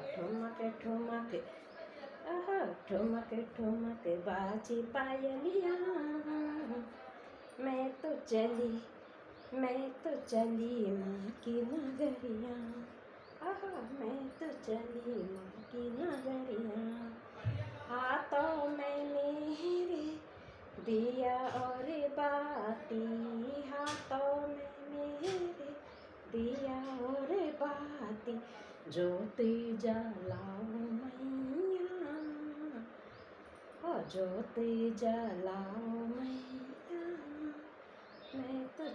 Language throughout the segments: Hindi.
ठुमक ठुमक, आहा ठुमक ठुमक बाजी पायलियाँ। मैं तो चली माँ की नगरिया, आहा मैं तो चली माँ की नगरिया। हाथों में मेरे दिया और बाती, हाथों में मेरे दिया और बाती, ज्योति जलाओ मैया, ओ ज्योति जलाओ मैया। मैं तो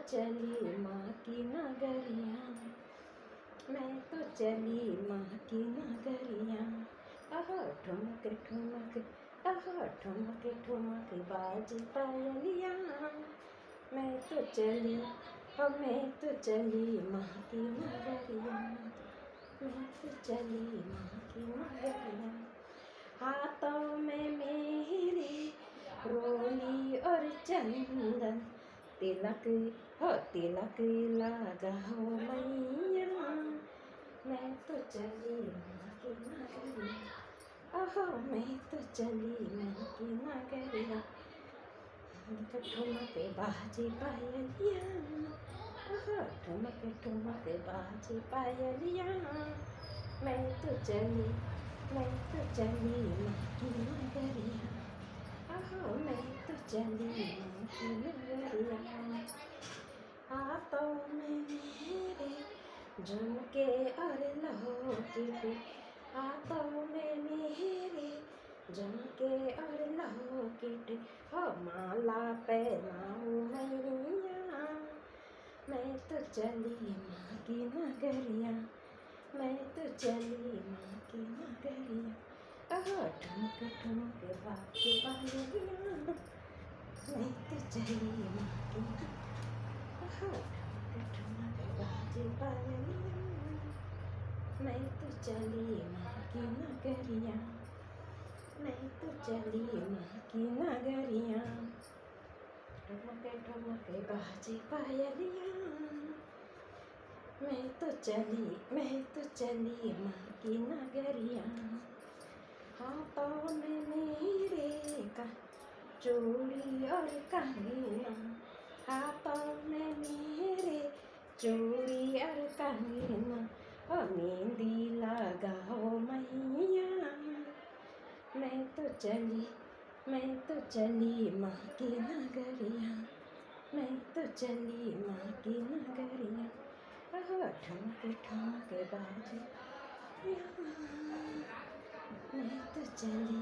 चली माँ की नगरिया, मैं तो चली माँ की नगरिया। आहा ठुमक ठुमक, आहा ठुमक ठुमक बाजी पायलियाँ। मैं तो चली माँ की नगरिया, मैं तो चली माँ की नगरिया। हाथों में मेरे रोली और चंदन, तिलक लगाओ मैया। मैं तो चली माँ की नगरिया, आहा मैं तो चली माँ की नगरिया। ठुमक बाजी पायलियाँ, आहा ठुमक ठुमक बाजी पायलियाँ। मैं तो चली माँ की नगरिया, आहा मैं तो चली माँ की नगरिया। हाथों में मेरे झुमके और लॉकेट, हाथों में मेरे झुमके और लॉकेट, हो माला पहनाऊं मैया। मैं तो चली माँ की नगरिया, मैं तो चली माँ की नगरिया। आहा ठुमक ठुमक बाजी पायलियाँ। मैं तो चली माँ की नगरिया, आहा ठुमक ठुमक बाजी पायलियाँ। मैं तो चली माँ की नगरिया, मैं तो चली माँ की नगरिया। ठुमक ठुमक बाजी पायलियाँ। मैं तो चली माँ की नगरिया। हाथों में मेरे का चूड़ी और कंगना, हाथों में मेरे चूड़ी और कंगना, ओ मेहंदी लगाओ मैया। मैं तो चली माँ की नगरिया, मैं तो चली माँ की नगरिया। आहा ठुमक ठुमक बाजी, मैं तो चली